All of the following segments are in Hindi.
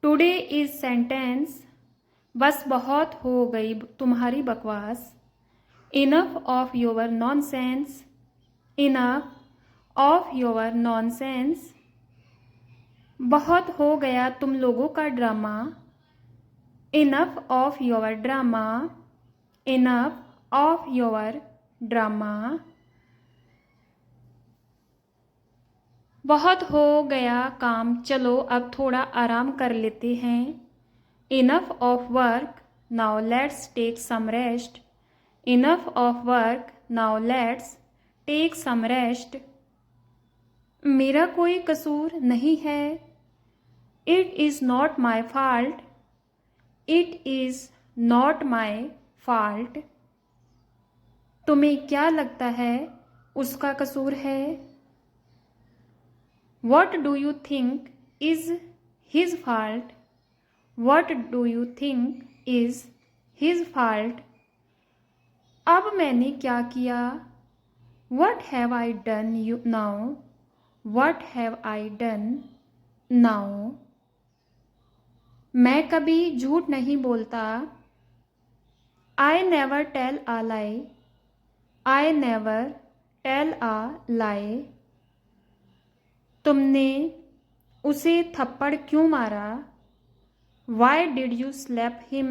टुडे इज सेंटेंस बस बहुत हो गई तुम्हारी बकवास। Enough of your nonsense. Enough of your nonsense. बहुत हो गया तुम लोगों का drama. Enough of your drama. Enough of your drama. बहुत हो गया काम, चलो अब थोड़ा आराम कर लेते हैं। Enough of work, now let's take some rest. Enough of work, now let's take some rest. मेरा कोई कसूर नहीं है। It is not my fault. It is not my fault. तुम्हें क्या लगता है उसका कसूर है? What do you think is his fault? What do you think is his fault? अब मैंने क्या किया? What have I done now? What have I done now? मैं कभी झूठ नहीं बोलता। I never tell a lie. I never tell a lie. तुमने उसे थप्पड़ क्यों मारा? Why did you slap him?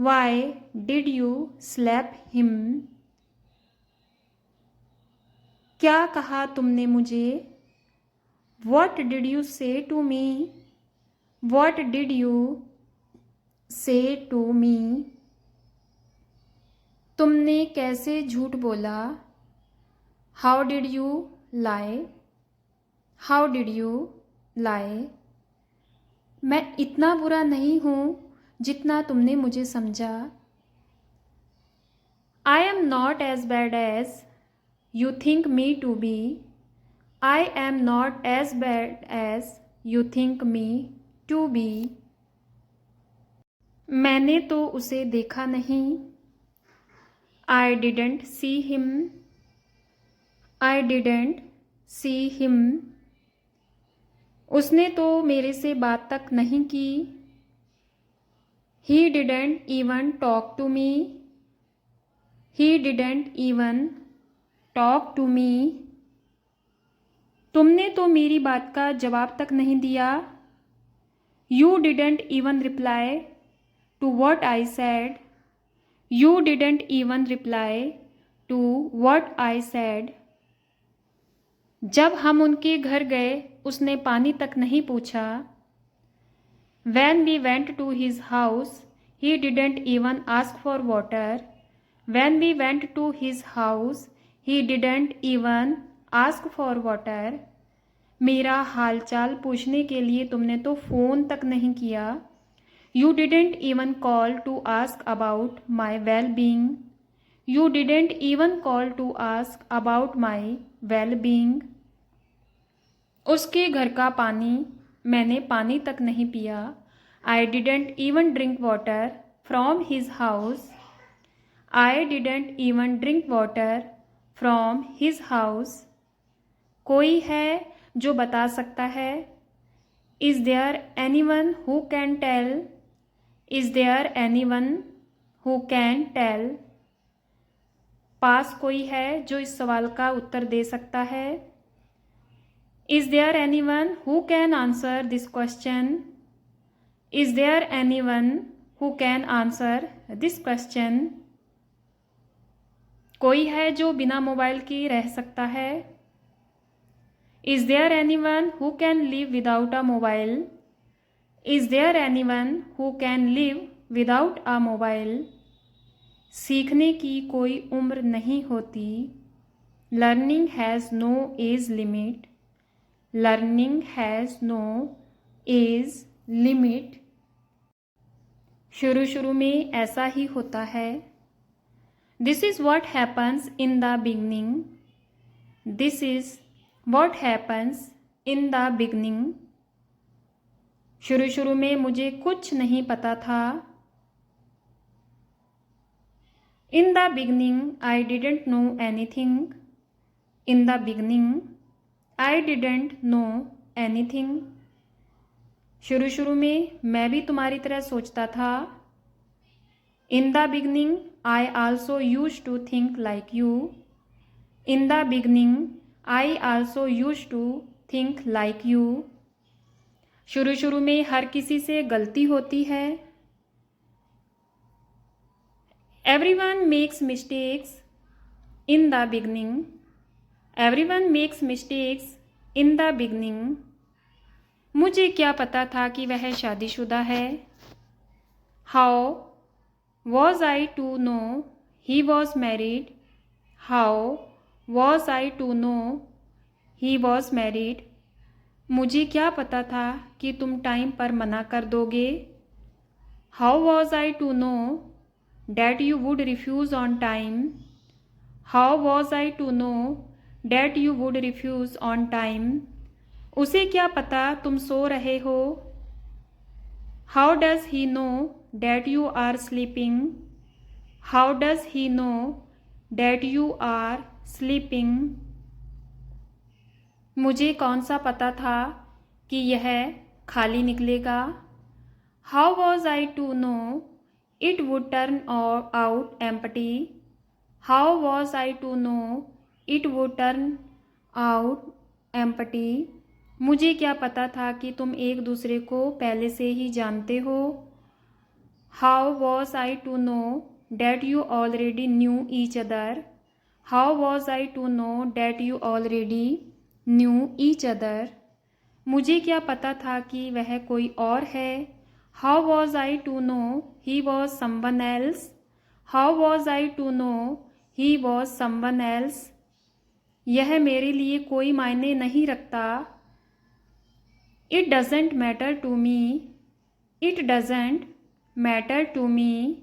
Why did you slap him? क्या कहा तुमने मुझे? What did you say to me? What did you say to me? तुमने कैसे झूठ बोला? How did you lie? How did you lie? मैं इतना बुरा नहीं हूँ जितना तुमने मुझे समझा। I am not as bad as you think me to be. I am not as bad as you think me to be. मैंने तो उसे देखा नहीं। I didn't see him. I didn't see him. उसने तो मेरे से बात तक नहीं की। He didn't even talk to me. He didn't even talk to me. तुमने तो मेरी बात का जवाब तक नहीं दिया। You didn't even reply to what I said. You didn't even reply to what I said. जब हम उनके घर गए उसने पानी तक नहीं पूछा। When we went to his house, he didn't even ask for water. When we went to his house, he didn't even ask for water. मेरा हालचाल पूछने के लिए तुमने तो फ़ोन तक नहीं किया। You didn't even call to ask about my well-being. You didn't even call to ask about my well-being. उसके घर का पानी मैंने पानी तक नहीं पिया। I didn't even drink water from his house. I didn't even drink water from his house. कोई है जो बता सकता है? Is there anyone who can tell? Is there anyone who can tell? पास कोई है जो इस सवाल का उत्तर दे सकता है? Is there anyone who can answer this question? Is there anyone who can answer this question? कोई है जो बिना मोबाइल के रह सकता है? Is there anyone who can live without a mobile? Is there anyone who can live without a mobile? सीखने की कोई उम्र नहीं होती। Learning has no age limit. Learning has no age limit. शुरू शुरू में ऐसा ही होता है। This is what happens in the beginning. This is what happens in the beginning. शुरू शुरू में मुझे कुछ नहीं पता था। In the beginning, I didn't know anything. In the beginning, I didn't know anything. शुरू शुरू में मैं भी तुम्हारी तरह सोचता था। In the beginning I also use to think like you. In the beginning I also use to think like you. शुरू शुरू में हर किसी से गलती होती है। Everyone makes mistakes in the beginning. Everyone makes mistakes in the beginning. मुझे क्या पता था कि वह शादीशुदा है। How was I to know he was married. How was I to know he was married. मुझे क्या पता था कि तुम टाइम पर मना कर दोगे। How was I to know that you would refuse on time. How was I to know that you would refuse on time. उसे क्या पता तुम सो रहे हो। How does he know that you are sleeping. How does he know that you are sleeping. मुझे कौन सा पता था कि यह खाली निकलेगा। How was I to know it would turn out empty. How was I to know it would turn out empty. मुझे क्या पता था कि तुम एक दूसरे को पहले से ही जानते हो। How was I to know that you already knew each other. How was I to know that you already knew each other. मुझे क्या पता था कि वह कोई और है। How was I to know he was someone else. How was I to know he was someone else. यह मेरे लिए कोई मायने नहीं रखता। It doesn't matter to me. It doesn't matter to मी।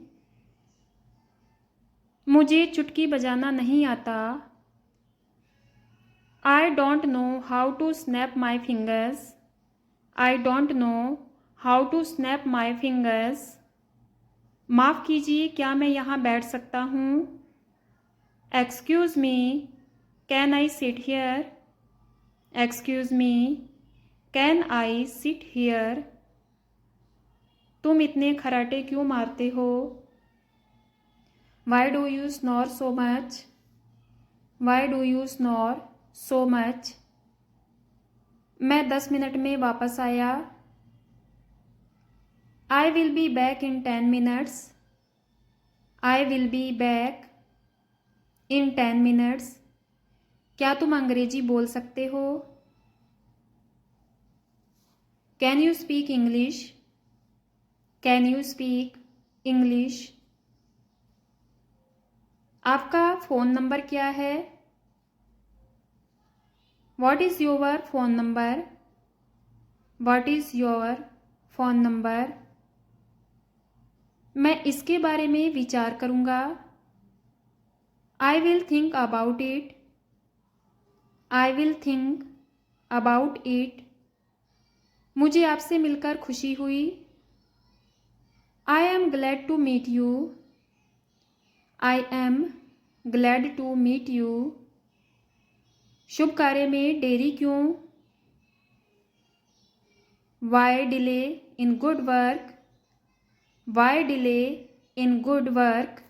मुझे चुटकी बजाना नहीं आता। I don't know how to snap my fingers. I don't know how to snap my fingers. माफ़ कीजिए, क्या मैं यहाँ बैठ सकता हूँ। Excuse me, can I sit here. Excuse me, can I sit here. तुम इतने खराटे क्यों मारते हो। Why do you snore so much. Why do you snore so much. मैं 10 मिनट में वापस आया। I will be back in 10 minutes. I will be back in 10 minutes. क्या तुम अंग्रेजी बोल सकते हो। Can you speak English. Can you speak English. आपका फ़ोन नंबर क्या है। What is your phone number. What is your phone number. मैं इसके बारे में विचार करूँगा। I will think about it. I will think about it. मुझे आपसे मिलकर खुशी हुई। I am glad to meet you. I am glad to meet you. शुभ कार्य में देरी क्यों। Why delay in good work. Why delay in good work.